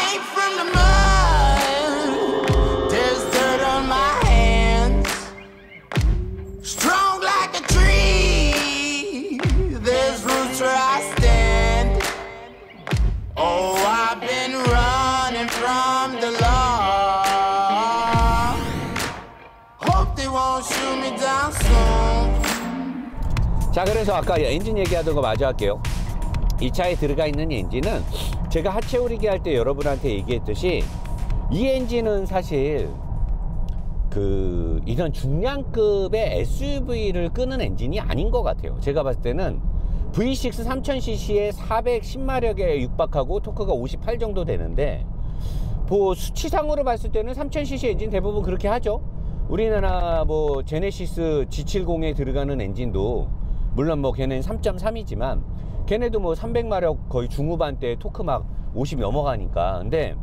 came from the mud. There's dirt on my hands. Strong like a tree. There's roots where I stand. Oh, I've been running from the law. Hope they won't shoot me down soon. 자, 그래서 아까 엔진 얘기하던 거 마저 할게요. 이 차에 들어가 있는 엔진은 제가 하체 오리기 할 때 여러분한테 얘기했듯이 이 엔진은 사실 이런 중량급의 SUV를 끄는 엔진이 아닌 것 같아요. 제가 봤을 때는 V6 3000cc에 410마력에 육박하고 토크가 58 정도 되는데, 뭐 수치상으로 봤을 때는 3000cc 엔진 대부분 그렇게 하죠. 우리나라 뭐 제네시스 G70에 들어가는 엔진도 물론 뭐 걔는 3.3이지만 걔네도 뭐 300마력 거의 중후반대 토크 막 50 넘어가니까. 근데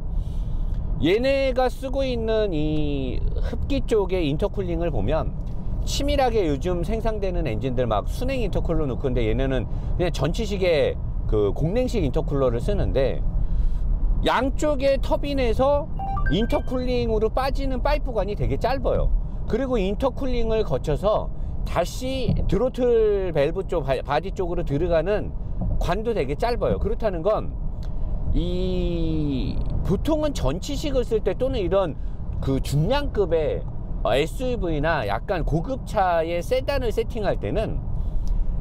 얘네가 쓰고 있는 이 흡기 쪽의 인터쿨링을 보면 치밀하게 요즘 생산되는 엔진들 막 순행 인터쿨러 넣고, 근데 얘네는 그냥 전치식의 그 공냉식 인터쿨러를 쓰는데 양쪽의 터빈에서 인터쿨링으로 빠지는 파이프관이 되게 짧아요. 그리고 인터쿨링을 거쳐서 다시 드로틀 밸브 쪽, 바디 쪽으로 들어가는 관도 되게 짧아요. 그렇다는 건 보통은 전치식을 쓸 때 또는 이런 그 중량급의 SUV나 약간 고급차의 세단을 세팅할 때는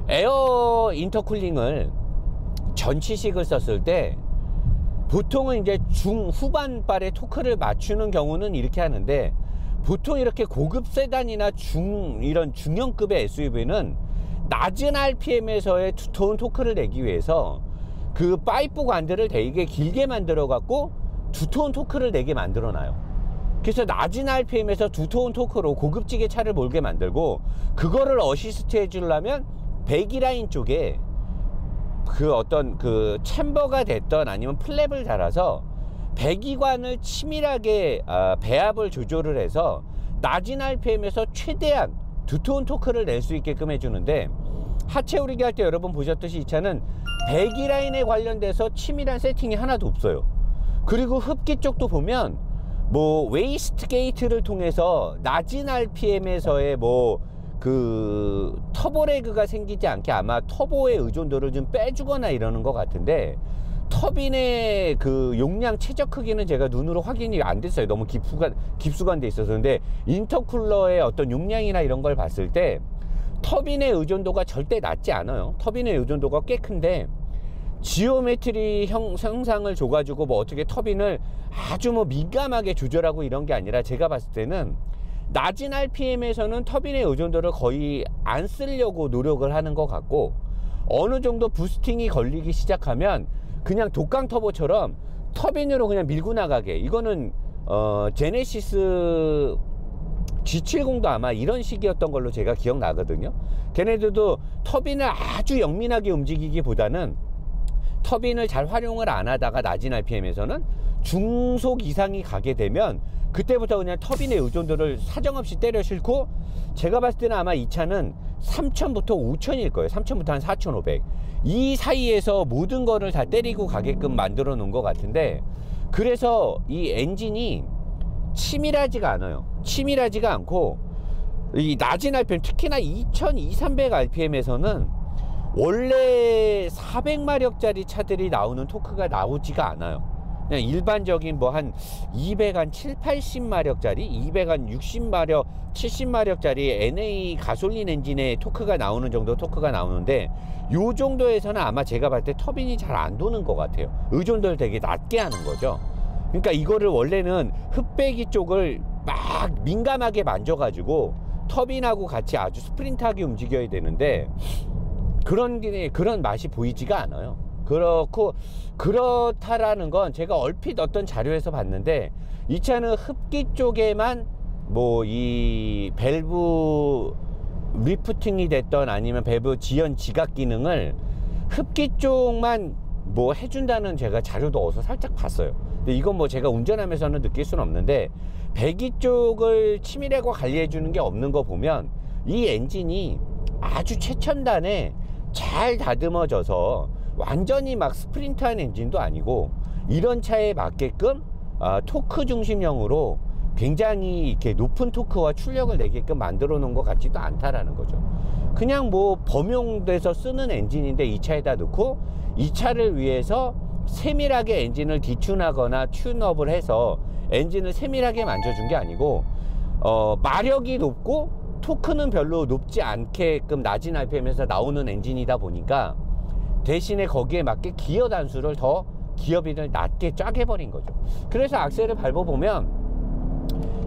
에어 인터쿨링을 전치식을 썼을 때 보통은 이제 중후반발의 토크를 맞추는 경우는 이렇게 하는데, 보통 이렇게 고급 세단이나 이런 중형급의 SUV는 낮은 RPM에서의 두터운 토크를 내기 위해서 그 파이프 관들을 되게 길게 만들어 갖고 두터운 토크를 내게 만들어 놔요. 그래서 낮은 RPM에서 두터운 토크로 고급지게 차를 몰게 만들고, 그거를 어시스트 해 주려면 배기라인 쪽에 그 어떤 그 챔버가 됐던 아니면 플랩을 달아서 배기관을 치밀하게 배압을 조절을 해서 낮은 RPM에서 최대한 두터운 토크를 낼 수 있게끔 해주는데, 하체 오리기 할 때 여러분 보셨듯이 이 차는 배기라인에 관련돼서 치밀한 세팅이 하나도 없어요. 그리고 흡기 쪽도 보면 뭐 웨이스트 게이트를 통해서 낮은 RPM에서의 뭐 그 터보레그가 생기지 않게 아마 터보의 의존도를 좀 빼주거나 이러는 것 같은데, 터빈의 그 용량 최적 크기는 제가 눈으로 확인이 안 됐어요. 너무 깊숙한 데 있어서. 근데 인터쿨러의 어떤 용량이나 이런 걸 봤을 때 터빈의 의존도가 절대 낮지 않아요. 터빈의 의존도가 꽤 큰데 지오메트리 형상을 줘가지고 뭐 어떻게 터빈을 아주 뭐 민감하게 조절하고 이런 게 아니라, 제가 봤을 때는 낮은 RPM에서는 터빈의 의존도를 거의 안 쓰려고 노력을 하는 것 같고, 어느 정도 부스팅이 걸리기 시작하면 그냥 독강 터보처럼 터빈으로 그냥 밀고 나가게. 이거는 제네시스 G70도 아마 이런 식이었던 걸로 제가 기억나거든요. 걔네들도 터빈을 아주 영민하게 움직이기보다는 터빈을 잘 활용을 안 하다가 낮은 RPM에서는 중속 이상이 가게 되면 그때부터 그냥 터빈의 의존도를 사정없이 때려 싣고, 제가 봤을 때는 아마 이 차는 3000부터 5000일 거예요. 3000부터 한 4500. 이 사이에서 모든 거를 다 때리고 가게끔 만들어 놓은 것 같은데, 그래서 이 엔진이 치밀하지가 않아요. 치밀하지가 않고, 이 낮은 RPM, 특히나 2200-300rpm에서는 원래 400마력짜리 차들이 나오는 토크가 나오지가 않아요. 그냥 일반적인 뭐 한 270-80마력짜리, 260마력, 70마력짜리 NA 가솔린 엔진의 토크가 나오는 정도 토크가 나오는데, 요 정도에서는 아마 제가 봤을 때 터빈이 잘 안 도는 것 같아요. 의존도를 되게 낮게 하는 거죠. 그러니까 이거를 원래는 흡배기 쪽을 막 민감하게 만져가지고 터빈하고 같이 아주 스프린트하게 움직여야 되는데, 그런 맛이 보이지가 않아요. 그렇다라는 건 제가 얼핏 어떤 자료에서 봤는데, 이 차는 흡기 쪽에만 뭐 이 밸브 리프팅이 됐던 아니면 밸브 지연 지각 기능을 흡기 쪽만 뭐 해준다는 제가 자료도 어디서 살짝 봤어요. 근데 이건 뭐 제가 운전하면서는 느낄 수는 없는데, 배기 쪽을 치밀하게 관리해 주는 게 없는 거 보면 이 엔진이 아주 최첨단에 잘 다듬어져서 완전히 막 스프린트한 엔진도 아니고 이런 차에 맞게끔 토크 중심형으로 굉장히 이렇게 높은 토크와 출력을 내게끔 만들어 놓은 것 같지도 않다라는 거죠. 그냥 뭐 범용돼서 쓰는 엔진인데 이 차에다 넣고 이 차를 위해서 세밀하게 엔진을 디튠하거나 튠업을 해서 엔진을 세밀하게 만져준 게 아니고 마력이 높고 토크는 별로 높지 않게끔 낮은 RPM에서 나오는 엔진이다 보니까 대신에 거기에 맞게 기어 단수를 더 기어비를 낮게 쫙 해버린 거죠. 그래서 악셀을 밟아보면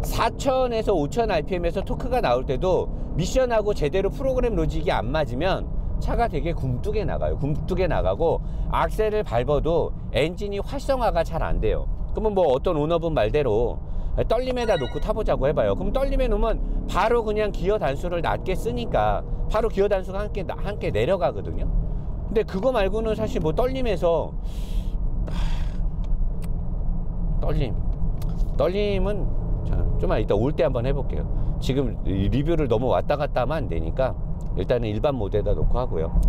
4000에서 5000 RPM에서 토크가 나올 때도 미션하고 제대로 프로그램 로직이 안 맞으면 차가 되게 굼뜨게 나가요. 굼뜨게 나가고 악셀을 밟아도 엔진이 활성화가 잘 안 돼요. 그러면 뭐 어떤 오너분 말대로 떨림에다 놓고 타보자고 해봐요. 그럼 떨림에 놓으면 바로 그냥 기어 단수를 낮게 쓰니까 바로 기어 단수가 함께 내려가거든요. 근데 그거 말고는 사실 뭐 떨림에서 떨림은 좀만 이따 올 때 한번 해볼게요. 지금 리뷰를 너무 왔다 갔다 하면 안 되니까 일단은 일반 모드에다 놓고 하고요.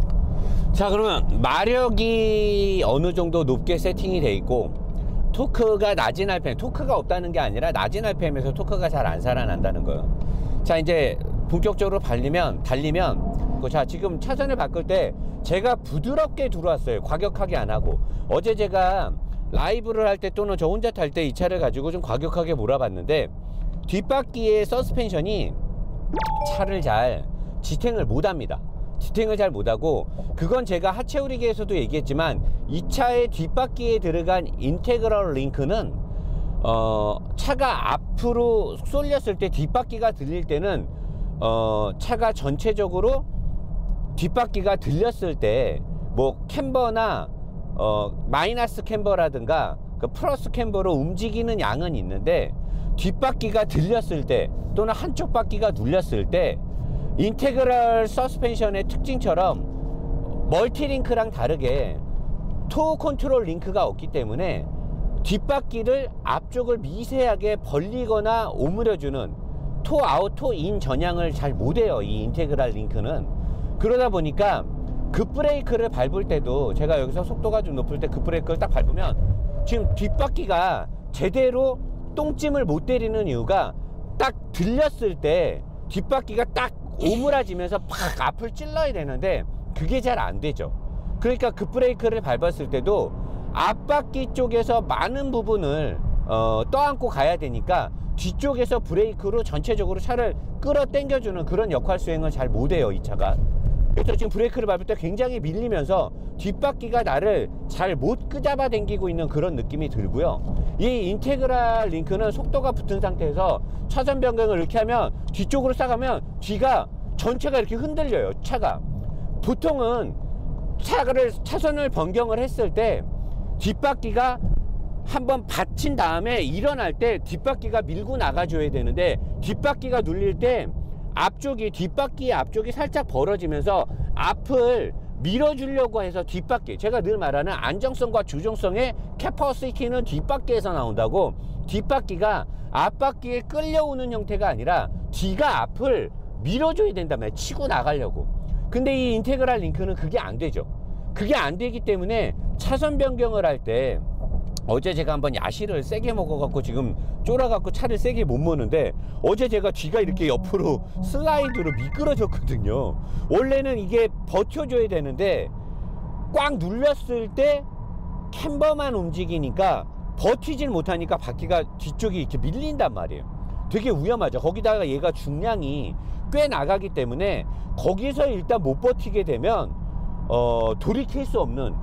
자, 그러면 마력이 어느 정도 높게 세팅이 돼 있고 토크가 낮은 RPM, 토크가 없다는 게 아니라 낮은 RPM에서 토크가 잘 안 살아난다는 거예요. 자, 이제 본격적으로 달리면 자, 지금 차선을 바꿀 때 제가 부드럽게 들어왔어요. 과격하게 안 하고. 어제 제가 라이브를 할 때 또는 저 혼자 탈 때 이 차를 가지고 좀 과격하게 몰아봤는데 뒷바퀴의 서스펜션이 차를 잘 지탱을 못합니다. 지탱을 잘 못하고, 그건 제가 하체우리기에서도 얘기했지만 이 차의 뒷바퀴에 들어간 인테그럴 링크는 차가 앞으로 쏠렸을 때 뒷바퀴가 들릴 때는 차가 전체적으로 뒷바퀴가 들렸을 때 뭐 캠버나 마이너스 캠버라든가 그 플러스 캠버로 움직이는 양은 있는데 뒷바퀴가 들렸을 때 또는 한쪽 바퀴가 눌렸을 때 인테그럴 서스펜션의 특징처럼 멀티링크랑 다르게 토어 컨트롤 링크가 없기 때문에 뒷바퀴를 앞쪽을 미세하게 벌리거나 오므려주는 토 아웃 토 인 전향을 잘 못해요. 이 인테그럴 링크는. 그러다 보니까 급브레이크를 밟을 때도 제가 여기서 속도가 좀 높을 때 급브레이크를 딱 밟으면 지금 뒷바퀴가 제대로 똥찜을 못 때리는 이유가 딱 들렸을 때 뒷바퀴가 딱 오므라지면서 팍 앞을 찔러야 되는데 그게 잘 안 되죠. 그러니까 급브레이크를 밟았을 때도 앞바퀴 쪽에서 많은 부분을 떠안고 가야 되니까 뒤쪽에서 브레이크로 전체적으로 차를 끌어 당겨주는 그런 역할 수행을 잘 못해요, 이 차가. 그래서 지금 브레이크를 밟을 때 굉장히 밀리면서 뒷바퀴가 나를 잘 못 끄잡아 당기고 있는 그런 느낌이 들고요. 이 인테그랄 링크는 속도가 붙은 상태에서 차선 변경을 이렇게 하면 뒤쪽으로 싸가면 뒤가 전체가 이렇게 흔들려요, 차가. 보통은 차선을 변경을 했을 때 뒷바퀴가 한번 받친 다음에 일어날 때 뒷바퀴가 밀고 나가줘야 되는데 뒷바퀴가 눌릴 때 뒷바퀴 앞쪽이 살짝 벌어지면서 앞을 밀어주려고 해서 뒷바퀴, 제가 늘 말하는 안정성과 주종성의 캐퍼시티는 뒷바퀴에서 나온다고, 뒷바퀴가 앞바퀴에 끌려오는 형태가 아니라 뒤가 앞을 밀어줘야 된다며, 치고 나가려고. 근데 이 인테그랄 링크는 그게 안 되죠. 그게 안 되기 때문에 차선 변경을 할 때 어제 제가 한번 야시를 세게 먹어갖고 지금 쫄아갖고 차를 세게 못 모는데 어제 제가 뒤가 이렇게 옆으로 슬라이드로 미끄러졌거든요. 원래는 이게 버텨줘야 되는데 꽉 눌렸을 때 캠버만 움직이니까 버티질 못하니까 바퀴가 뒤쪽이 이렇게 밀린단 말이에요. 되게 위험하죠. 거기다가 얘가 중량이 꽤 나가기 때문에 거기서 일단 못 버티게 되면 돌이킬 수 없는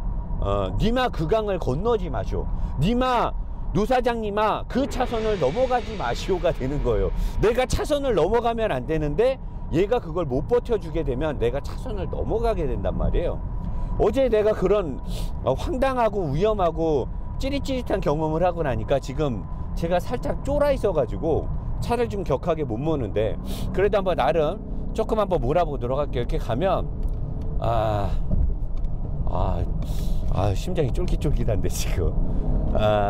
니마 그 강을 건너지 마시오, 니마 노사장님아 그 차선을 넘어가지 마시오가 되는 거예요. 내가 차선을 넘어가면 안 되는데 얘가 그걸 못 버텨주게 되면 내가 차선을 넘어가게 된단 말이에요. 어제 내가 그런 황당하고 위험하고 찌릿찌릿한 경험을 하고 나니까 지금 제가 살짝 쫄아 있어 가지고 차를 좀 격하게 못 모는데, 그래도 한번 나름 조금 한번 몰아보도록 할게요. 이렇게 가면 심장이 쫄깃쫄깃한데 지금.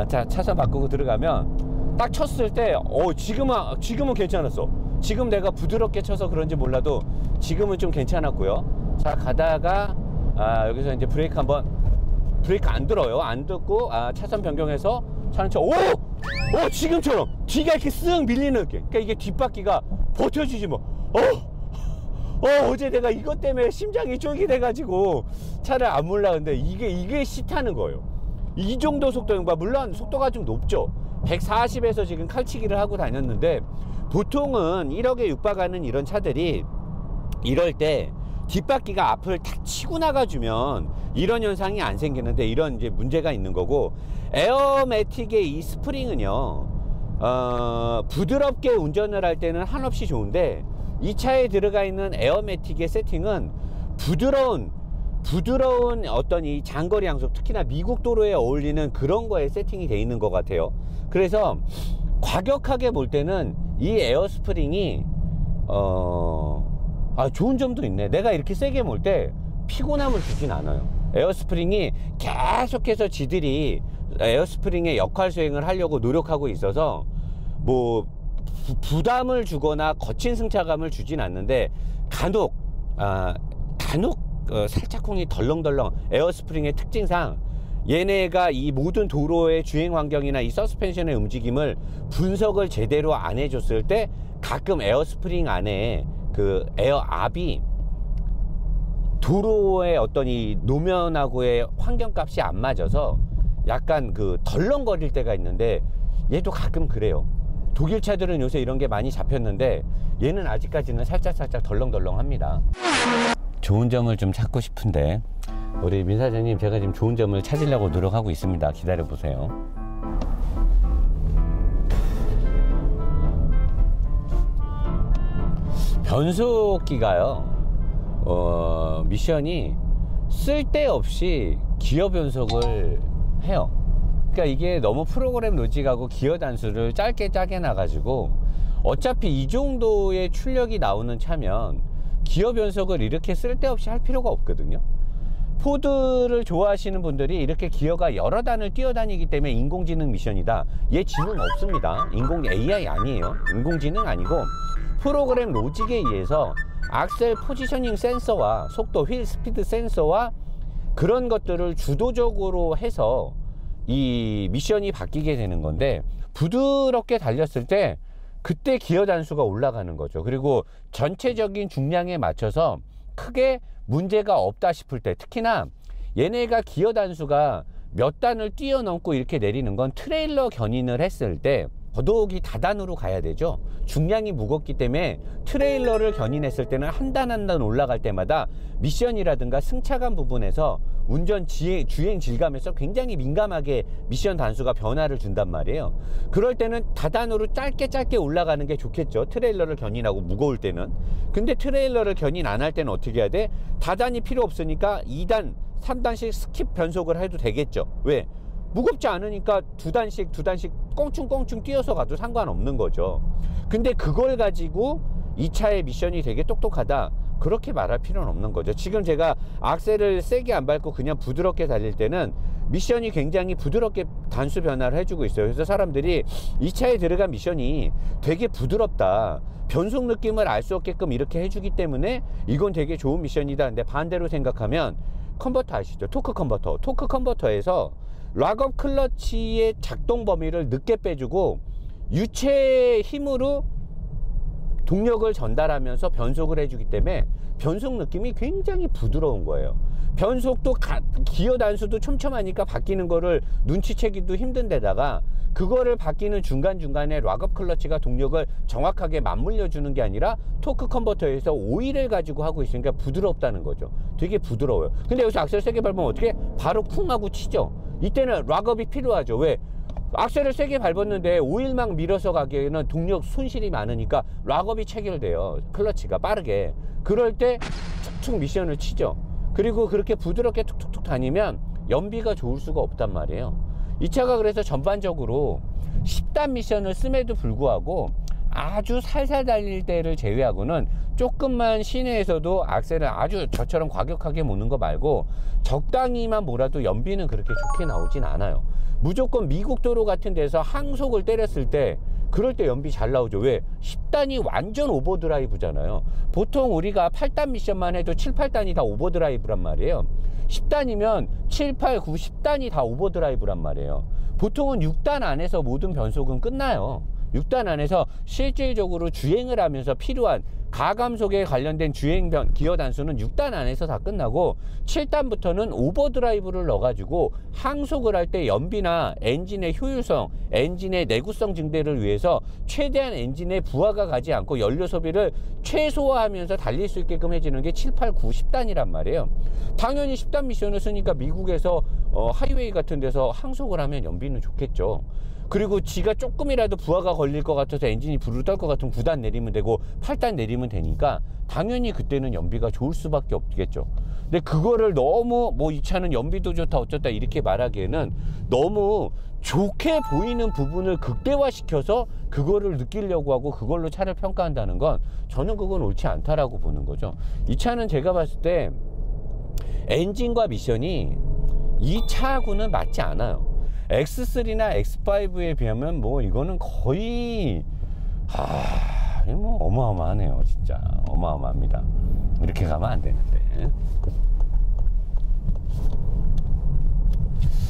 자, 차선 바꾸고 들어가면 딱 쳤을 때 지금은 괜찮았어. 지금 내가 부드럽게 쳐서 그런지 몰라도 지금은 좀 괜찮았고요. 자, 가다가 여기서 이제 브레이크 한번 브레이크 안 들어요. 안 듣고 차선 변경해서 차는 지금처럼 뒤가 이렇게 쓱 밀리는 느낌. 그러니까 이게 뒷바퀴가 버텨주지 뭐. 어제 내가 이것 때문에 심장이 쫄깃해가지고 차를 안 몰라는데 이게 싫다는 거예요. 이 정도 속도인가. 물론 속도가 좀 높죠. 140에서 지금 칼치기를 하고 다녔는데, 보통은 1억에 육박하는 이런 차들이 이럴 때 뒷바퀴가 앞을 탁 치고 나가주면 이런 현상이 안 생기는데, 이런 이제 문제가 있는 거고, 에어매틱의 이 스프링은요, 부드럽게 운전을 할 때는 한없이 좋은데, 이 차에 들어가 있는 에어매틱의 세팅은 부드러운 어떤 이 장거리 항속, 특히나 미국 도로에 어울리는 그런 거에 세팅이 돼 있는 것 같아요. 그래서 과격하게 볼 때는 이 에어 스프링이 좋은 점도 있네. 내가 이렇게 세게 몰 때 피곤함을 주진 않아요. 에어 스프링이 계속해서 지들이 에어 스프링의 역할 수행을 하려고 노력하고 있어서 뭐 부담을 주거나 거친 승차감을 주진 않는데, 간혹 살짝쿵이 덜렁덜렁, 에어스프링의 특징상 얘네가 이 모든 도로의 주행 환경이나 이 서스펜션의 움직임을 분석을 제대로 안 해줬을 때 가끔 에어스프링 안에 그 에어압이 도로의 어떤 이 노면하고의 환경값이 안 맞아서 약간 그 덜렁거릴 때가 있는데, 얘도 가끔 그래요. 독일 차들은 요새 이런 게 많이 잡혔는데 얘는 아직까지는 살짝 덜렁덜렁 합니다. 좋은 점을 좀 찾고 싶은데, 우리 민 사장님, 제가 지금 좋은 점을 찾으려고 노력하고 있습니다. 기다려 보세요. 변속기가요, 미션이 쓸데없이 기어 변속을 해요. 그러니까 이게 너무 프로그램 로직하고 기어 단수를 짧게 놔가지고, 어차피 이 정도의 출력이 나오는 차면 기어 변속을 이렇게 쓸데없이 할 필요가 없거든요. 포드를 좋아하시는 분들이 이렇게 기어가 여러 단을 뛰어다니기 때문에 인공지능 미션이다. 얘 지능 없습니다. AI 아니에요. 인공지능 아니고 프로그램 로직에 의해서 악셀 포지셔닝 센서와 속도, 휠 스피드 센서와 그런 것들을 주도적으로 해서 이 미션이 바뀌게 되는 건데, 부드럽게 달렸을 때 그때 기어 단수가 올라가는 거죠. 그리고 전체적인 중량에 맞춰서 크게 문제가 없다 싶을 때, 특히나 얘네가 기어 단수가 몇 단을 뛰어넘고 이렇게 내리는 건 트레일러 견인을 했을 때 더더욱이 다단으로 가야 되죠. 중량이 무겁기 때문에 트레일러를 견인했을 때는 한 단 한 단 올라갈 때마다 미션이라든가 승차감 부분에서 운전 주행 질감에서 굉장히 민감하게 미션 단수가 변화를 준단 말이에요. 그럴 때는 다단으로 짧게 올라가는 게 좋겠죠. 트레일러를 견인하고 무거울 때는. 근데 트레일러를 견인 안 할 때는 어떻게 해야 돼? 다단이 필요 없으니까 2단 3단씩 스킵 변속을 해도 되겠죠. 왜? 무겁지 않으니까 두 단씩 꽁충꽁충 뛰어서 가도 상관없는 거죠. 근데 그걸 가지고 이 차의 미션이 되게 똑똑하다, 그렇게 말할 필요는 없는 거죠. 지금 제가 악셀을 세게 안 밟고 그냥 부드럽게 달릴 때는 미션이 굉장히 부드럽게 단수 변화를 해주고 있어요. 그래서 사람들이 이 차에 들어간 미션이 되게 부드럽다, 변속 느낌을 알 수 없게끔 이렇게 해주기 때문에 이건 되게 좋은 미션이다. 근데 반대로 생각하면, 컨버터 아시죠? 토크 컨버터에서 락업 클러치의 작동 범위를 늦게 빼주고 유체의 힘으로 동력을 전달하면서 변속을 해주기 때문에 변속 느낌이 굉장히 부드러운 거예요. 변속도 기어 단수도 촘촘하니까 바뀌는 거를 눈치채기도 힘든 데다가, 그거를 바뀌는 중간중간에 락업 클러치가 동력을 정확하게 맞물려 주는 게 아니라 토크 컨버터에서 오일을 가지고 하고 있으니까 부드럽다는 거죠. 되게 부드러워요. 근데 여기서 악셀 세게 밟으면 어떻게? 바로 쿵 하고 치죠. 이때는 락업이 필요하죠. 왜? 악셀을 세게 밟았는데 오일막 밀어서 가기에는 동력 손실이 많으니까 락업이 체결돼요. 클러치가 빠르게. 그럴 때 툭툭 미션을 치죠. 그리고 그렇게 부드럽게 툭툭툭 다니면 연비가 좋을 수가 없단 말이에요. 이 차가 그래서 전반적으로 10단 미션을 씀에도 불구하고 아주 살살 달릴 때를 제외하고는 조금만 시내에서도 악셀을 아주 저처럼 과격하게 모는 거 말고 적당히만 몰아도 연비는 그렇게 좋게 나오진 않아요. 무조건 미국 도로 같은 데서 항속을 때렸을 때 그럴 때 연비 잘 나오죠. 왜? 10단이 완전 오버드라이브잖아요. 보통 우리가 8단 미션만 해도 7, 8단이 다 오버드라이브란 말이에요. 10단이면 7, 8, 9, 10단이 다 오버드라이브란 말이에요. 보통은 6단 안에서 모든 변속은 끝나요. 6단 안에서 실질적으로 주행을 하면서 필요한 가감속에 관련된 주행변 기어 단수는 6단 안에서 다 끝나고 7단부터는 오버드라이브를 넣어가지고 항속을 할 때 연비나 엔진의 효율성, 엔진의 내구성 증대를 위해서 최대한 엔진의 부하가 가지 않고 연료 소비를 최소화하면서 달릴 수 있게끔 해주는 게 7, 8, 9, 10단이란 말이에요. 당연히 10단 미션을 쓰니까 미국에서 하이웨이 같은 데서 항속을 하면 연비는 좋겠죠. 그리고 지가 조금이라도 부하가 걸릴 것 같아서 엔진이 부르르 떨 것 같으면 9단 내리면 되고 8단 내리면 되니까 당연히 그때는 연비가 좋을 수밖에 없겠죠. 근데 그거를 너무 뭐 이 차는 연비도 좋다 어쩌다 이렇게 말하기에는 너무 좋게 보이는 부분을 극대화시켜서 그거를 느끼려고 하고 그걸로 차를 평가한다는 건 저는 그건 옳지 않다라고 보는 거죠. 이 차는 제가 봤을 때 엔진과 미션이 이 차하고는 맞지 않아요. X3나 X5에 비하면 뭐 이거는 거의 뭐 어마어마하네요. 진짜 어마어마합니다. 이렇게 가면 안 되는데.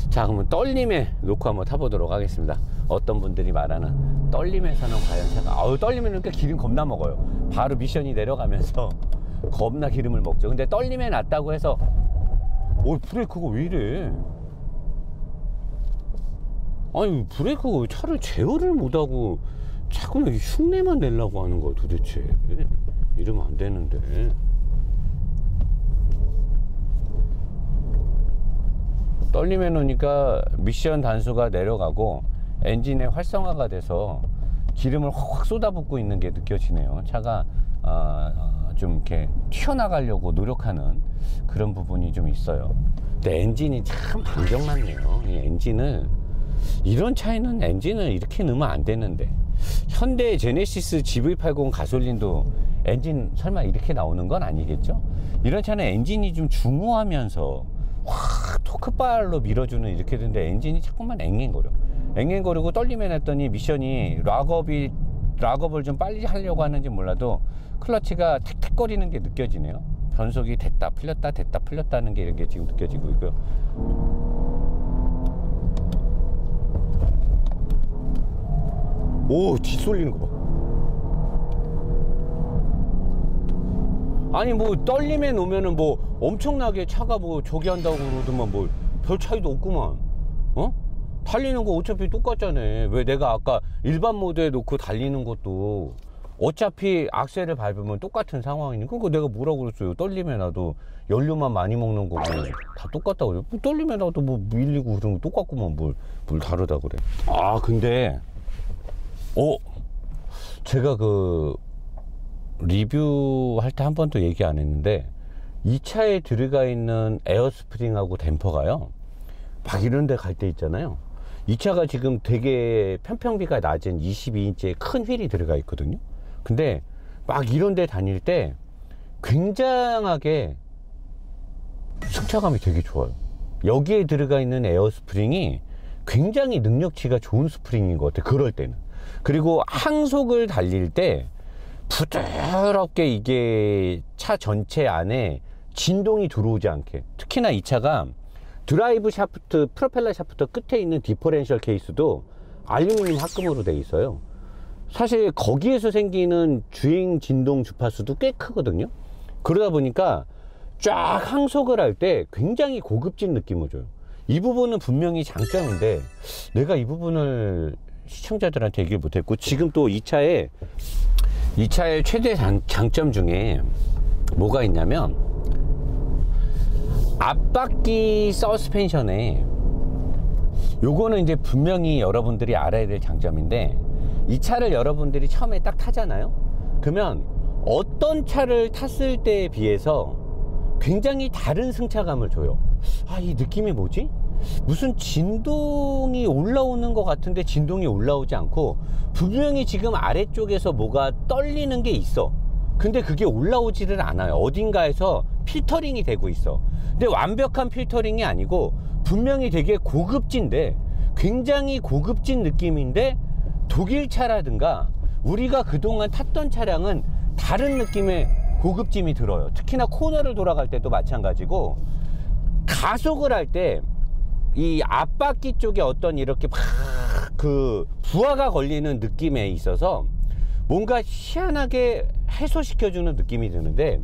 자, 그러면 떨림에 놓고 한번 타보도록 하겠습니다. 어떤 분들이 말하는 떨림에서는 과연 차가 떨림에 놓으니까 기름 겁나 먹어요. 바로 미션이 내려가면서 겁나 기름을 먹죠. 근데 떨림에 놨다고 해서 브레이크가 왜 이래? 아니 브레이크가 왜 차를 제어를 못하고 자꾸 흉내만 내려고 하는 거야 도대체. 이러면 안 되는데. 떨림해 놓으니까 미션 단수가 내려가고 엔진의 활성화가 돼서 기름을 확 쏟아붓고 있는 게 느껴지네요. 차가 좀 이렇게 튀어나가려고 노력하는 그런 부분이 좀 있어요. 근데 엔진이 참 안정맞네요. 이 엔진을, 이런 차에는 엔진을 이렇게 넣으면 안 되는데. 현대 제네시스 GV80 가솔린도 엔진 설마 이렇게 나오는 건 아니겠죠? 이런 차는 엔진이 좀 중후하면서 확 토크발로 밀어주는 이렇게 되는데 엔진이 자꾸만 앵앵거리고 떨림해 놨더니 미션이 락업을 좀 빨리 하려고 하는지 몰라도 클러치가 택택거리는 게 느껴지네요. 변속이 됐다 풀렸다 됐다 풀렸다 하는 게 이런 게 지금 느껴지고 있고요. 오, 뒷솔리는 거 봐. 아니 뭐 떨림에 놓으면은 뭐 엄청나게 차가 뭐 저기 한다고 그러더만 뭐 별 차이도 없구만. 달리는 거 어차피 똑같잖아. 왜 내가 아까 일반 모드에 놓고 달리는 것도 어차피 악셀을 밟으면 똑같은 상황이니까 그거 내가 뭐라고 그랬어요. 떨림에 놔도 연료만 많이 먹는 거고 다 똑같다고 그래요. 뭐 떨림에 놔도 뭐 밀리고 그런 거 똑같구만. 뭘 다르다 그래. 근데 제가 그 리뷰할 때 한 번도 얘기 안 했는데 이 차에 들어가 있는 에어스프링하고 댐퍼가요 막 이런 데 갈 때 있잖아요. 이 차가 지금 되게 편평비가 낮은 22인치의 큰 휠이 들어가 있거든요. 근데 막 이런 데 다닐 때 굉장하게 승차감이 되게 좋아요. 여기에 들어가 있는 에어스프링이 굉장히 능력치가 좋은 스프링인 것 같아요. 그럴 때는. 그리고 항속을 달릴 때 부드럽게 이게 차 전체 안에 진동이 들어오지 않게, 특히나 이 차가 드라이브 샤프트, 프로펠러 샤프트 끝에 있는 디퍼렌셜 케이스도 알루미늄 합금으로 되어 있어요. 사실 거기에서 생기는 주행 진동 주파수도 꽤 크거든요. 그러다 보니까 쫙 항속을 할 때 굉장히 고급진 느낌을 줘요. 이 부분은 분명히 장점인데 내가 이 부분을 시청자들한테 얘기를 못했고, 지금 또 이 차의 최대 장점 중에 뭐가 있냐면 앞바퀴 서스펜션에, 요거는 이제 분명히 여러분들이 알아야 될 장점인데, 이 차를 여러분들이 처음에 딱 타잖아요. 그러면 어떤 차를 탔을 때에 비해서 굉장히 다른 승차감을 줘요. 이 느낌이 뭐지? 무슨 진동이 올라오는 것 같은데 진동이 올라오지 않고, 분명히 지금 아래쪽에서 뭐가 떨리는 게 있어. 근데 그게 올라오지를 않아요. 어딘가에서 필터링이 되고 있어. 근데 완벽한 필터링이 아니고 분명히 되게 고급진데, 굉장히 고급진 느낌인데, 독일차라든가 우리가 그동안 탔던 차량은 다른 느낌의 고급짐이 들어요. 특히나 코너를 돌아갈 때도 마찬가지고, 가속을 할 때 이 앞바퀴 쪽에 어떤 이렇게 막 그 부하가 걸리는 느낌에 있어서 뭔가 희한하게 해소시켜주는 느낌이 드는데,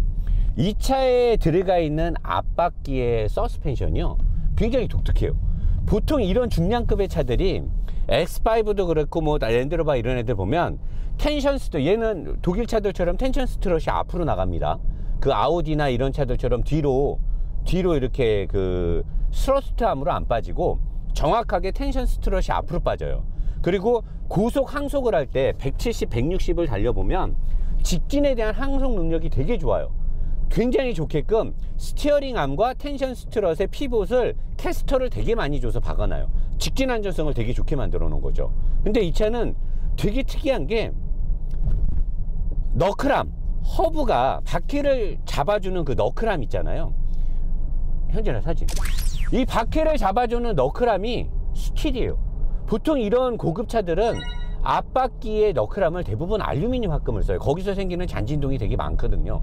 이 차에 들어가 있는 앞바퀴의 서스펜션이요 굉장히 독특해요. 보통 이런 중량급의 차들이 X5도 그렇고 뭐 랜드로버 이런 애들 보면 텐션 스트롯, 얘는 독일 차들처럼 텐션 스트롯이 앞으로 나갑니다. 그 아우디나 이런 차들처럼 뒤로 이렇게 그 스러스트 암으로 안 빠지고 정확하게 텐션 스트롯이 앞으로 빠져요. 그리고 고속 항속을 할 때 170, 160을 달려보면 직진에 대한 항속 능력이 되게 좋아요. 굉장히 좋게끔 스티어링 암과 텐션 스트롯의 피봇을 캐스터를 되게 많이 줘서 박아놔요. 직진 안전성을 되게 좋게 만들어 놓은 거죠. 근데 이 차는 되게 특이한 게 너클암, 허브가 바퀴를 잡아주는 그 너클암 있잖아요. 현재나 사진. 이 바퀴를 잡아주는 너클암이 스틸이에요. 보통 이런 고급차들은 앞바퀴의 너클암을 대부분 알루미늄 합금을 써요. 거기서 생기는 잔진동이 되게 많거든요.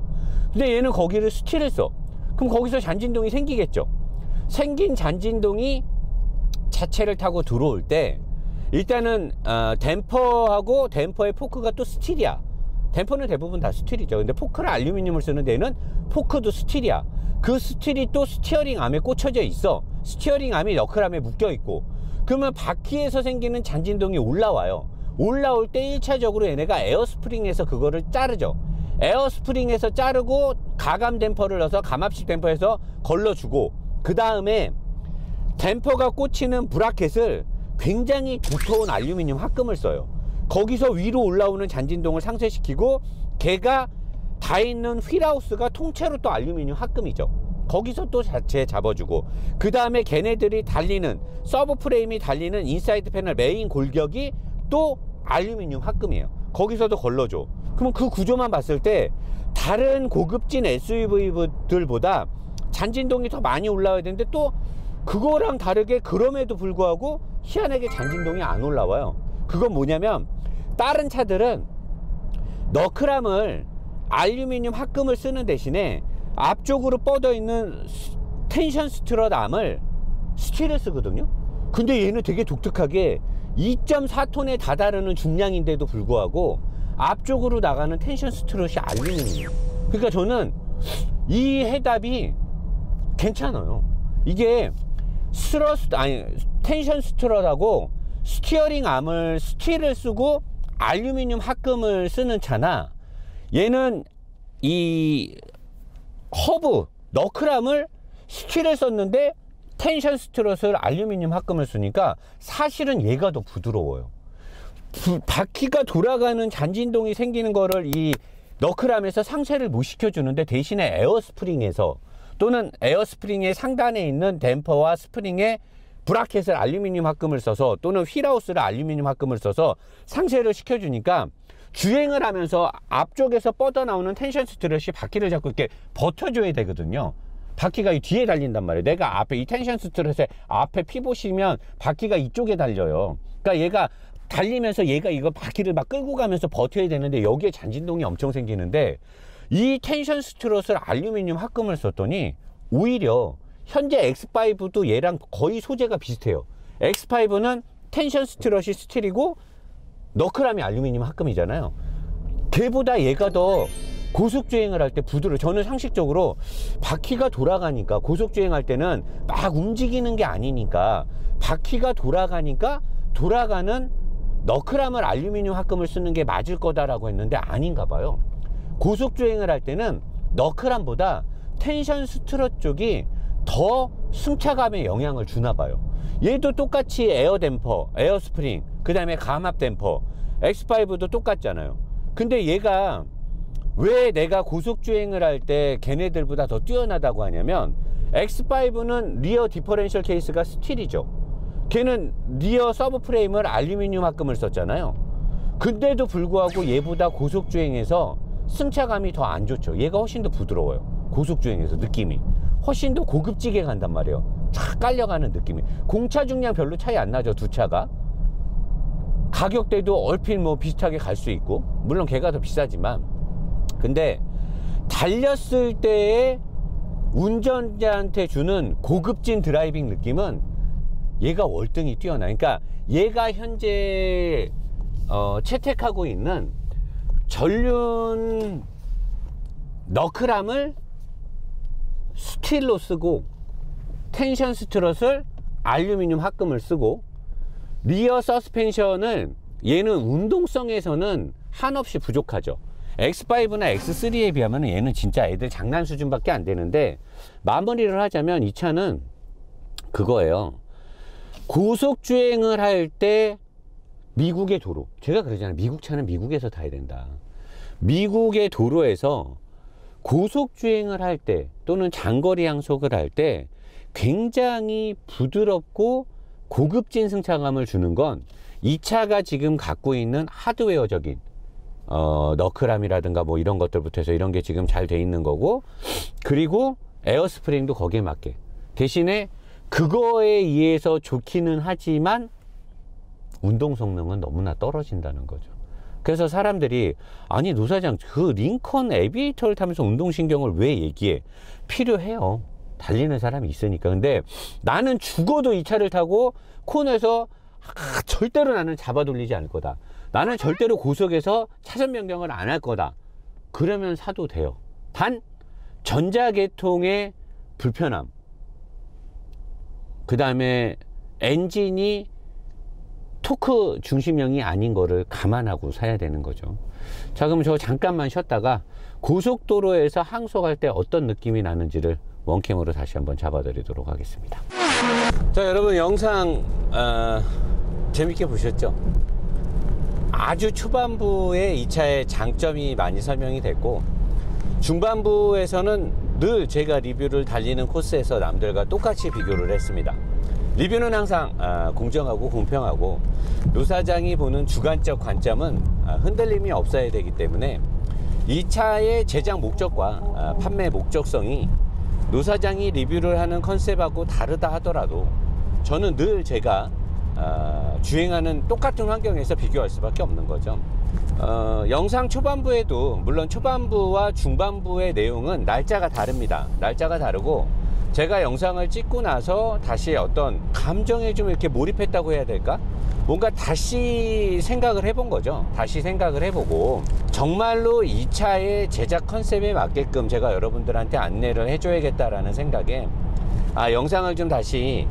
근데 얘는 거기를 스틸을 써. 그럼 거기서 잔진동이 생기겠죠. 생긴 잔진동이 자체를 타고 들어올 때 일단은 댐퍼하고 댐퍼의 포크가 또 스틸이야. 댐퍼는 대부분 다 스틸이죠. 근데 포크를 알루미늄을 쓰는 데는 포크도 스틸이야. 그 스틸이 또 스티어링 암에 꽂혀져 있어. 스티어링 암이 너클암에 묶여 있고, 그러면 바퀴에서 생기는 잔진동이 올라와요. 올라올 때 1차적으로 얘네가 에어스프링에서 그거를 자르죠. 에어스프링에서 자르고 가감 댐퍼를 넣어서 감압식 댐퍼에서 걸러주고, 그 다음에 댐퍼가 꽂히는 브라켓을 굉장히 두터운 알루미늄 합금을 써요. 거기서 위로 올라오는 잔진동을 상쇄시키고, 걔가 다 있는 휠하우스가 통째로 또 알루미늄 합금이죠. 거기서 또 자체 잡아주고, 그 다음에 걔네들이 달리는 서브 프레임이 달리는 인사이드 패널 메인 골격이 또 알루미늄 합금이에요. 거기서도 걸러줘. 그러면 그 구조만 봤을 때 다른 고급진 SUV들보다 잔진동이 더 많이 올라와야 되는데, 또 그거랑 다르게 그럼에도 불구하고 희한하게 잔진동이 안 올라와요. 그건 뭐냐면, 다른 차들은 너클암을 알루미늄 합금을 쓰는 대신에 앞쪽으로 뻗어 있는 텐션 스트럿 암을 스틸을 쓰거든요. 근데 얘는 되게 독특하게 2.4톤에 다다르는 중량인데도 불구하고 앞쪽으로 나가는 텐션 스트럿이 알루미늄이에요. 그러니까 저는 이 해답이 괜찮아요. 이게 텐션 스트럿하고 스티어링 암을 스틸을 쓰고 알루미늄 합금을 쓰는 차나, 얘는 이 허브 너클암을 스틸을 썼는데 텐션 스트롯을 알루미늄 합금을 쓰니까 사실은 얘가 더 부드러워요. 바퀴가 돌아가는 잔진동이 생기는 거를 이 너클암에서 상쇄를 못 시켜주는데, 대신에 에어스프링에서, 또는 에어스프링의 상단에 있는 댐퍼와 스프링에 브라켓을 알루미늄 합금을 써서, 또는 휠하우스를 알루미늄 합금을 써서 상쇄를 시켜주니까 주행을 하면서 앞쪽에서 뻗어나오는 텐션 스트럿이 바퀴를 자꾸 이렇게 버텨줘야 되거든요. 바퀴가 이 뒤에 달린단 말이에요. 내가 앞에 이 텐션 스트럿에 앞에 피봇이면 바퀴가 이쪽에 달려요. 그러니까 얘가 달리면서 얘가 이거 바퀴를 막 끌고 가면서 버텨야 되는데, 여기에 잔진동이 엄청 생기는데, 이 텐션 스트롯을 알루미늄 합금을 썼더니 오히려 현재 X5도 얘랑 거의 소재가 비슷해요. X5는 텐션 스트럿이 스틸이고 너클암이 알루미늄 합금이잖아요. 걔보다 얘가 더 고속주행을 할 때 부드러워. 저는 상식적으로 바퀴가 돌아가니까, 고속주행할 때는 막 움직이는 게 아니니까 바퀴가 돌아가니까 돌아가는 너클암을 알루미늄 합금을 쓰는 게 맞을 거다라고 했는데 아닌가 봐요. 고속주행을 할 때는 너클암보다 텐션 스트럿 쪽이 더 승차감에 영향을 주나 봐요. 얘도 똑같이 에어 댐퍼, 에어 스프링, 그 다음에 감압 댐퍼, X5도 똑같잖아요. 근데 얘가 왜 내가 고속주행을 할 때 걔네들보다 더 뛰어나다고 하냐면, X5는 리어 디퍼렌셜 케이스가 스틸이죠. 걔는 리어 서브 프레임을 알루미늄 합금을 썼잖아요. 근데도 불구하고 얘보다 고속주행에서 승차감이 더 안 좋죠. 얘가 훨씬 더 부드러워요. 고속주행에서 느낌이 훨씬 더 고급지게 간단 말이에요. 쫙 깔려가는 느낌이. 공차 중량 별로 차이 안 나죠, 두 차가. 가격대도 얼핏 뭐 비슷하게 갈 수 있고, 물론 걔가 더 비싸지만. 근데 달렸을 때의 운전자한테 주는 고급진 드라이빙 느낌은 얘가 월등히 뛰어나. 그러니까 얘가 현재 채택하고 있는 전륜 너클함을 스틸로 쓰고 텐션 스트럿을 알루미늄 합금을 쓰고 리어 서스펜션을 얘는 운동성에서는 한없이 부족하죠. X5나 X3에 비하면 얘는 진짜 애들 장난 수준밖에 안 되는데, 마무리를 하자면 이 차는 그거예요. 고속 주행을 할 때 미국의 도로, 제가 그러잖아요. 미국 차는 미국에서 타야 된다. 미국의 도로에서 고속 주행을 할 때 또는 장거리 항속을 할 때 굉장히 부드럽고 고급진 승차감을 주는 건 이 차가 지금 갖고 있는 하드웨어적인 너클함이라든가 뭐 이런 것들부터 해서 이런 게 지금 잘 돼 있는 거고, 그리고 에어스프링도 거기에 맞게, 대신에 그거에 의해서 좋기는 하지만 운동 성능은 너무나 떨어진다는 거죠. 그래서 사람들이 아니 노사장 그 링컨 에비에이터를 타면서 운동신경을 왜 얘기해? 필요해요. 달리는 사람이 있으니까. 근데 나는 죽어도 이 차를 타고 코너에서 절대로 나는 잡아 돌리지 않을 거다. 나는 절대로 고속에서 차선 변경을 안 할 거다. 그러면 사도 돼요. 단 전자계통의 불편함, 그 다음에 엔진이 토크 중심형이 아닌 거를 감안하고 사야 되는 거죠. 자, 그럼 저 잠깐만 쉬었다가 고속도로에서 항속할 때 어떤 느낌이 나는지를 원캠으로 다시 한번 잡아 드리도록 하겠습니다. 자, 여러분 영상 재밌게 보셨죠? 아주 초반부에 이 차의 장점이 많이 설명이 됐고, 중반부에서는 늘 제가 리뷰를 달리는 코스에서 남들과 똑같이 비교를 했습니다. 리뷰는 항상 공정하고 공평하고, 노사장이 보는 주관적 관점은 흔들림이 없어야 되기 때문에 이 차의 제작 목적과 판매 목적성이 노사장이 리뷰를 하는 컨셉하고 다르다 하더라도 저는 늘 제가 주행하는 똑같은 환경에서 비교할 수밖에 없는 거죠. 영상 초반부에도 물론 초반부와 중반부의 내용은 날짜가 다릅니다. 날짜가 다르고, 제가 영상을 찍고 나서 다시 어떤 감정에 좀 이렇게 몰입했다고 해야 될까? 뭔가 다시 생각을 해본 거죠. 다시 생각을 해보고 정말로 이 차의 제작 컨셉에 맞게끔 제가 여러분들한테 안내를 해줘야겠다라는 생각에 영상을 좀 다시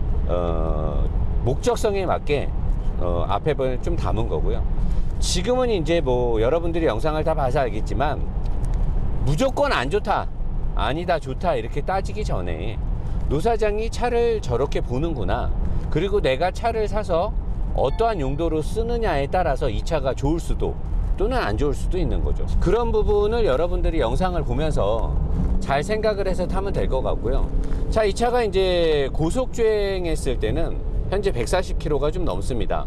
목적성에 맞게 앞에 좀 담은 거고요. 지금은 이제 뭐 여러분들이 영상을 다 봐서 알겠지만 무조건 안 좋다, 아니다, 좋다 이렇게 따지기 전에 노사장이 차를 저렇게 보는구나, 그리고 내가 차를 사서 어떠한 용도로 쓰느냐에 따라서 이 차가 좋을 수도 또는 안 좋을 수도 있는 거죠. 그런 부분을 여러분들이 영상을 보면서 잘 생각을 해서 타면 될 것 같고요. 자, 이 차가 이제 고속 주행했을 때는 현재 140km가 좀 넘습니다.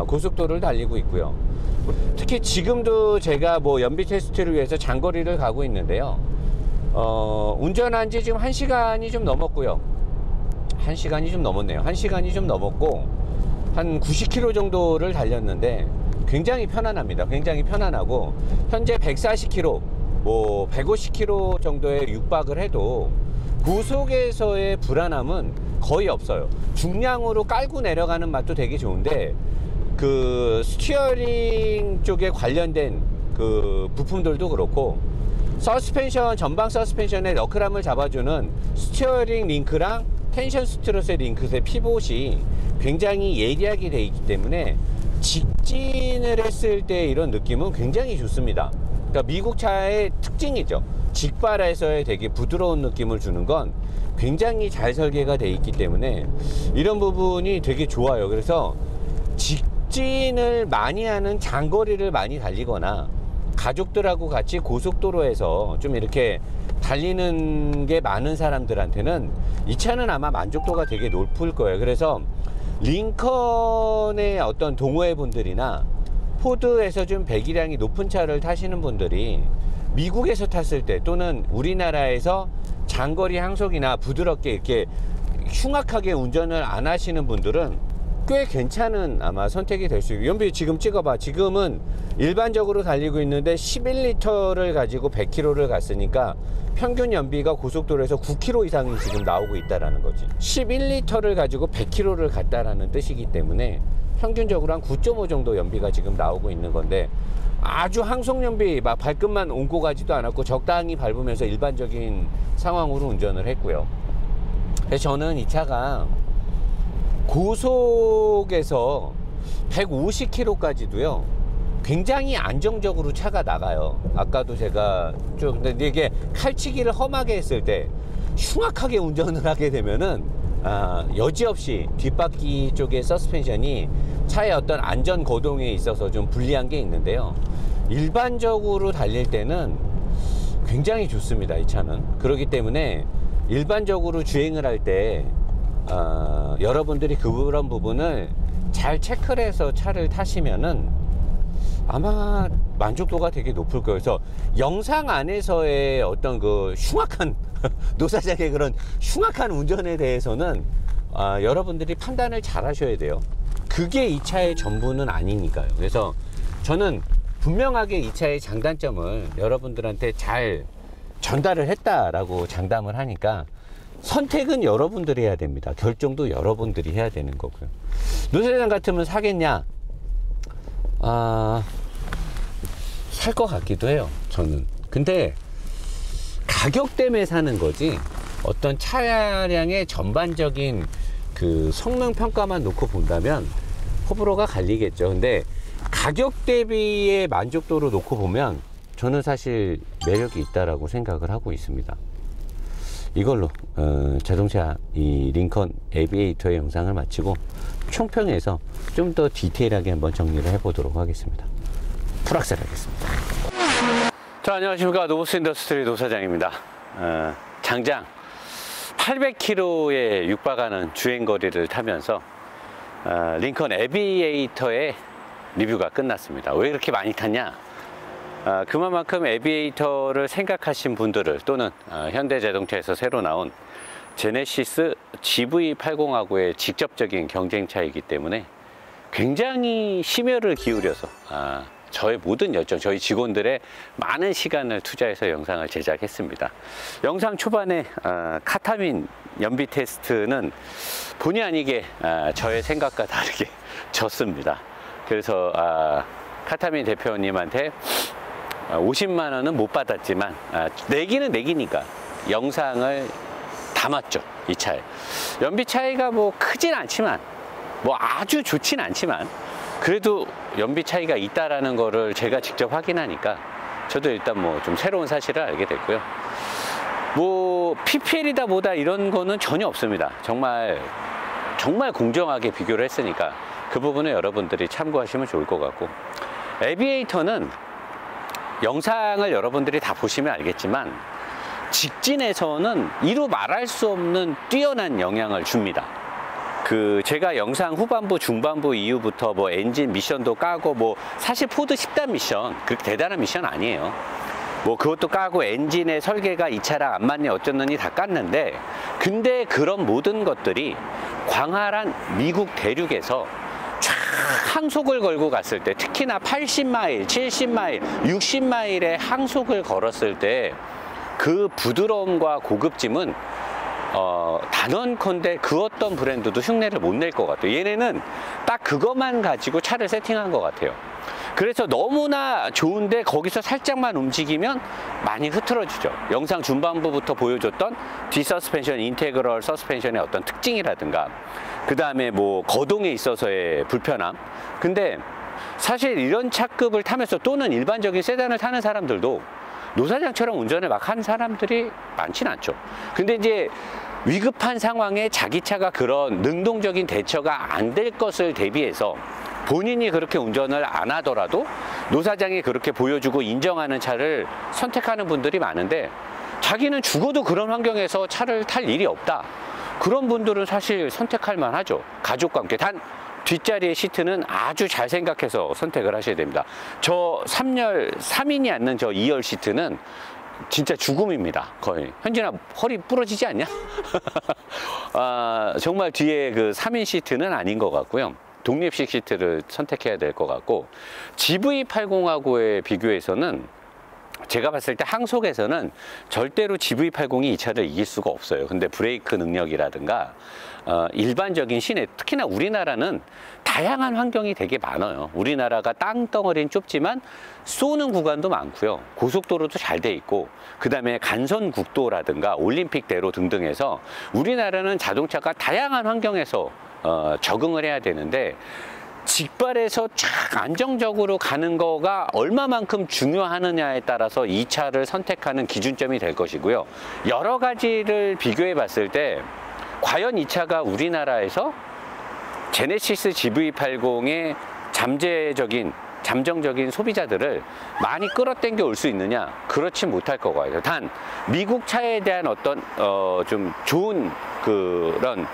고속도로를 달리고 있고요. 특히 지금도 제가 뭐 연비 테스트를 위해서 장거리를 가고 있는데요. 운전한 지 지금 1시간이 좀 넘었고요. 1시간이 좀 넘었네요. 1시간이 좀 넘었고 한 90km 정도를 달렸는데 굉장히 편안합니다. 굉장히 편안하고 현재 140km, 뭐 150km 정도에 육박을 해도 고속에서의 불안함은 거의 없어요. 중량으로 깔고 내려가는 맛도 되게 좋은데, 그 스티어링 쪽에 관련된 그 부품들도 그렇고, 서스펜션, 전방 서스펜션의 너클함을 잡아주는 스티어링 링크랑 텐션 스트럿의 링크의 피봇이 굉장히 예리하게 되어 있기 때문에 직진을 했을 때 이런 느낌은 굉장히 좋습니다. 그러니까 미국 차의 특징이죠. 직발에서의 되게 부드러운 느낌을 주는 건 굉장히 잘 설계가 되어 있기 때문에 이런 부분이 되게 좋아요. 그래서 직진을 많이 하는, 장거리를 많이 달리거나 가족들하고 같이 고속도로에서 좀 이렇게 달리는 게 많은 사람들한테는 이 차는 아마 만족도가 되게 높을 거예요. 그래서 링컨의 어떤 동호회 분들이나 포드에서 좀 배기량이 높은 차를 타시는 분들이 미국에서 탔을 때 또는 우리나라에서 장거리 항속이나 부드럽게 이렇게 흉악하게 운전을 안 하시는 분들은 꽤 괜찮은 아마 선택이 될 수 있고, 연비 지금 찍어봐. 지금은 일반적으로 달리고 있는데 11리터를 가지고 100km를 갔으니까 평균 연비가 고속도로에서 9km 이상이 지금 나오고 있다라는 거지. 11리터를 가지고 100km를 갔다라는 뜻이기 때문에 평균적으로 한 9.5 정도 연비가 지금 나오고 있는 건데, 아주 항속 연비 막 발끝만 옮고 가지도 않았고 적당히 밟으면서 일반적인 상황으로 운전을 했고요. 그래서 저는 이 차가 고속에서 150km까지도요 굉장히 안정적으로 차가 나가요. 아까도 제가 좀, 근데 이게 칼치기를 험하게 했을 때 흉악하게 운전을 하게 되면은 여지없이 뒷바퀴 쪽의 서스펜션이 차의 어떤 안전 거동에 있어서 좀 불리한 게 있는데요, 일반적으로 달릴 때는 굉장히 좋습니다, 이 차는. 그렇기 때문에 일반적으로 주행을 할 때 여러분들이 그런 부분을 잘 체크를 해서 차를 타시면은 아마 만족도가 되게 높을 거예요. 그래서 영상 안에서의 어떤 그 흉악한 노사장의 그런 흉악한 운전에 대해서는 여러분들이 판단을 잘 하셔야 돼요. 그게 이 차의 전부는 아니니까요. 그래서 저는 분명하게 이 차의 장단점을 여러분들한테 잘 전달을 했다라고 장담을 하니까 선택은 여러분들이 해야 됩니다. 결정도 여러분들이 해야 되는 거고요. 노사장 같으면 사겠냐? 살 것 같기도 해요, 저는. 근데 가격 때문에 사는 거지, 어떤 차량의 전반적인 그 성능 평가만 놓고 본다면 호불호가 갈리겠죠. 근데 가격 대비의 만족도로 놓고 보면 저는 사실 매력이 있다라고 생각을 하고 있습니다. 이걸로 자동차 이 링컨 에비에이터의 영상을 마치고 총평해서 좀 더 디테일하게 한번 정리를 해보도록 하겠습니다. 풀악셀 하겠습니다. 자, 안녕하십니까. 노보스 인더스트리 노사장입니다. 장장 800km에 육박하는 주행거리를 타면서 링컨 에비에이터의 리뷰가 끝났습니다. 왜 이렇게 많이 탔냐? 그만큼 에비에이터를 생각하신 분들을, 또는 현대자동차에서 새로 나온 제네시스 GV80하고의 직접적인 경쟁차이기 때문에 굉장히 심혈을 기울여서 저의 모든 열정, 저희 직원들의 많은 시간을 투자해서 영상을 제작했습니다. 영상 초반에 카타민 연비 테스트는 본의 아니게 저의 생각과 다르게 졌습니다. 그래서 카타민 대표님한테 50만 원은 못 받았지만 내기는 내기니까 영상을 담았죠, 이 차에. 연비 차이가 뭐 크진 않지만, 뭐 아주 좋진 않지만, 그래도 연비 차이가 있다라는 거를 제가 직접 확인하니까 저도 일단 뭐 좀 새로운 사실을 알게 됐고요. 뭐 PPL이다 뭐다 이런 거는 전혀 없습니다. 정말 공정하게 비교를 했으니까 그 부분을 여러분들이 참고하시면 좋을 것 같고, 에비에이터는 영상을 여러분들이 다 보시면 알겠지만 직진에서는 이루 말할 수 없는 뛰어난 영향을 줍니다. 제가 영상 후반부 중반부 이후부터 뭐 엔진 미션도 까고, 뭐 사실 포드 10단 미션 그렇게 대단한 미션 아니에요. 뭐 그것도 까고 엔진의 설계가 이 차랑 안 맞니 어쩌느니 다 깠는데, 근데 그런 모든 것들이 광활한 미국 대륙에서 쫙 항속을 걸고 갔을 때, 특히나 80마일, 70마일, 60마일의 항속을 걸었을 때 그 부드러움과 고급짐은 단언컨대 그 어떤 브랜드도 흉내를 못 낼 것 같아요. 얘네는 딱 그것만 가지고 차를 세팅한 것 같아요. 그래서 너무나 좋은데 거기서 살짝만 움직이면 많이 흐트러지죠. 영상 중반부부터 보여줬던 뒷서스펜션, 인테그럴 서스펜션의 어떤 특징이라든가, 그 다음에 뭐 거동에 있어서의 불편함. 근데 사실 이런 차급을 타면서, 또는 일반적인 세단을 타는 사람들도 노사장처럼 운전을 막 하는 사람들이 많진 않죠. 근데 이제 위급한 상황에 자기 차가 그런 능동적인 대처가 안 될 것을 대비해서 본인이 그렇게 운전을 안 하더라도 노사장이 그렇게 보여주고 인정하는 차를 선택하는 분들이 많은데, 자기는 죽어도 그런 환경에서 차를 탈 일이 없다, 그런 분들은 사실 선택할 만하죠. 가족과 함께. 단 뒷자리의 시트는 아주 잘 생각해서 선택을 하셔야 됩니다. 저 3인이 앉는 저 2열 시트는 진짜 죽음입니다. 거의. 현진아, 허리 부러지지 않냐? 정말 뒤에 그 3인 시트는 아닌 것 같고요. 독립식 시트를 선택해야 될 것 같고, GV80하고의 비교에서는 제가 봤을 때 항속에서는 절대로 GV80이 이 차를 이길 수가 없어요. 근데 브레이크 능력이라든가 일반적인 시내, 특히나 우리나라는 다양한 환경이 되게 많아요. 우리나라가 땅덩어리는 좁지만 쏘는 구간도 많고요. 고속도로도 잘 돼 있고, 그 다음에 간선국도라든가 올림픽대로 등등 해서 우리나라는 자동차가 다양한 환경에서 적응을 해야 되는데, 직발에서 쫙 안정적으로 가는 거가 얼마만큼 중요하느냐에 따라서 이 차를 선택하는 기준점이 될 것이고요. 여러 가지를 비교해 봤을 때 과연 이 차가 우리나라에서 제네시스 GV80의 잠정적인 소비자들을 많이 끌어당겨 올 수 있느냐? 그렇지 못할 것 같아요. 단 미국 차에 대한 어떤 좀 좋은 그런,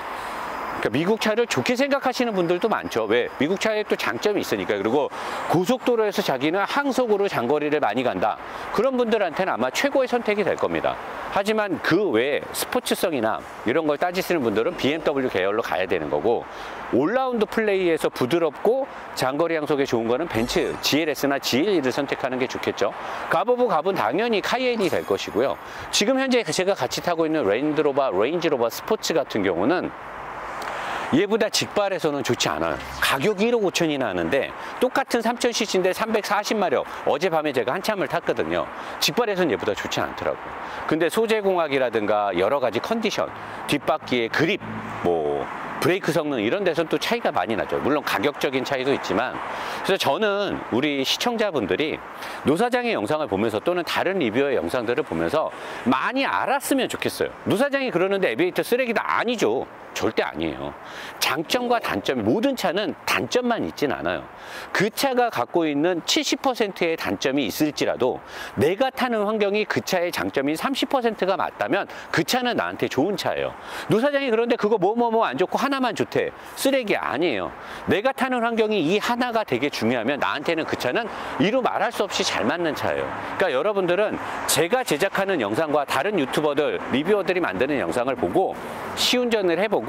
그러니까 미국 차를 좋게 생각하시는 분들도 많죠. 왜? 미국 차에 또 장점이 있으니까. 그리고 고속도로에서 자기는 항속으로 장거리를 많이 간다. 그런 분들한테는 아마 최고의 선택이 될 겁니다. 하지만 그 외에 스포츠성이나 이런 걸 따지시는 분들은 BMW 계열로 가야 되는 거고, 올라운드 플레이에서 부드럽고 장거리 항속에 좋은 거는 벤츠 GLS나 GLE를 선택하는 게 좋겠죠. 갑오브 갑은 당연히 카이엔이 될 것이고요. 지금 현재 제가 같이 타고 있는 레인지로버 스포츠 같은 경우는 얘보다 직발에서는 좋지 않아요. 가격이 1억 5천이나 하는데 똑같은 3000cc인데 340마력. 어젯밤에 제가 한참을 탔거든요. 직발에서는 얘보다 좋지 않더라고요. 근데 소재공학이라든가 여러 가지 컨디션, 뒷바퀴의 그립, 브레이크 성능 이런 데서는 또 차이가 많이 나죠. 물론 가격적인 차이도 있지만. 그래서 저는 우리 시청자분들이 노사장의 영상을 보면서 또는 다른 리뷰어의 영상들을 보면서 많이 알았으면 좋겠어요. 노사장이 그러는데 에비에이터 쓰레기다. 아니죠. 절대 아니에요. 장점과 단점, 모든 차는 단점만 있진 않아요. 그 차가 갖고 있는 70%의 단점이 있을지라도 내가 타는 환경이 그 차의 장점이 30%가 맞다면 그 차는 나한테 좋은 차예요. 노사장이 그런데 그거 안 좋고 하나만 좋대. 쓰레기 아니에요. 내가 타는 환경이 이 하나가 되게 중요하면 나한테는 그 차는 이루 말할 수 없이 잘 맞는 차예요. 그러니까 여러분들은 제가 제작하는 영상과 다른 유튜버들, 리뷰어들이 만드는 영상을 보고 시운전을 해보고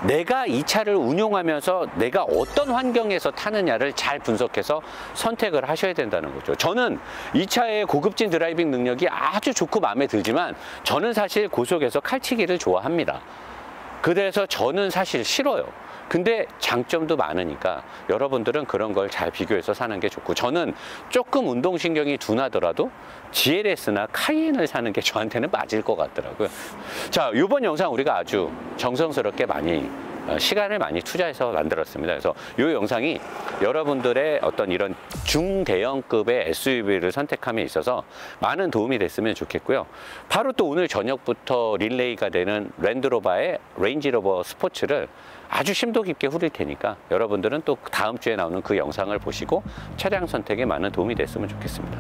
내가 이 차를 운용하면서 내가 어떤 환경에서 타느냐를 잘 분석해서 선택을 하셔야 된다는 거죠. 저는 이 차의 고급진 드라이빙 능력이 아주 좋고 마음에 들지만 저는 사실 고속에서 칼치기를 좋아합니다. 그래서 저는 사실 싫어요. 근데 장점도 많으니까 여러분들은 그런 걸 잘 비교해서 사는 게 좋고, 저는 조금 운동신경이 둔하더라도 GLS나 카이엔을 사는 게 저한테는 맞을 것 같더라고요. 자, 이번 영상 우리가 아주 정성스럽게 많이 시간을 많이 투자해서 만들었습니다. 그래서 이 영상이 여러분들의 어떤 이런 중대형급의 SUV를 선택함에 있어서 많은 도움이 됐으면 좋겠고요. 바로 또 오늘 저녁부터 릴레이가 되는 랜드로버의 레인지로버 스포츠를 아주 심도 깊게 후릴 테니까 여러분들은 또 다음 주에 나오는 그 영상을 보시고 차량 선택에 많은 도움이 됐으면 좋겠습니다.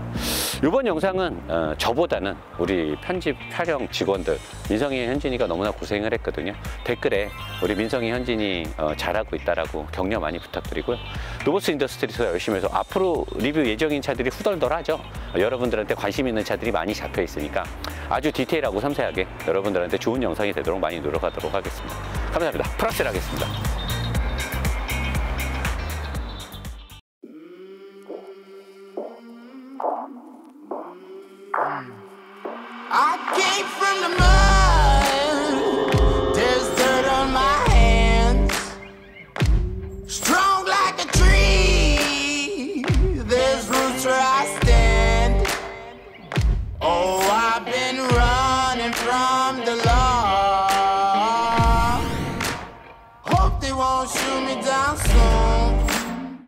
이번 영상은 저보다는 우리 편집 촬영 직원들 민성이 현진이가 너무나 고생을 했거든요. 댓글에 우리 민성이 현진이 잘하고 있다라고 격려 많이 부탁드리고요. 로보스 인더스트리에서 열심히 해서 앞으로 리뷰 예정인 차들이 후덜덜하죠. 여러분들한테 관심 있는 차들이 많이 잡혀 있으니까 아주 디테일하고 섬세하게 여러분들한테 좋은 영상이 되도록 많이 노력하도록 하겠습니다. 감사합니다. 프락셀 하겠습니다. I came from the mud. There's dirt on my hands. Strong like a tree. There's roots where I stand. Oh, I've been running from the law. Hope they won't shoot me down soon.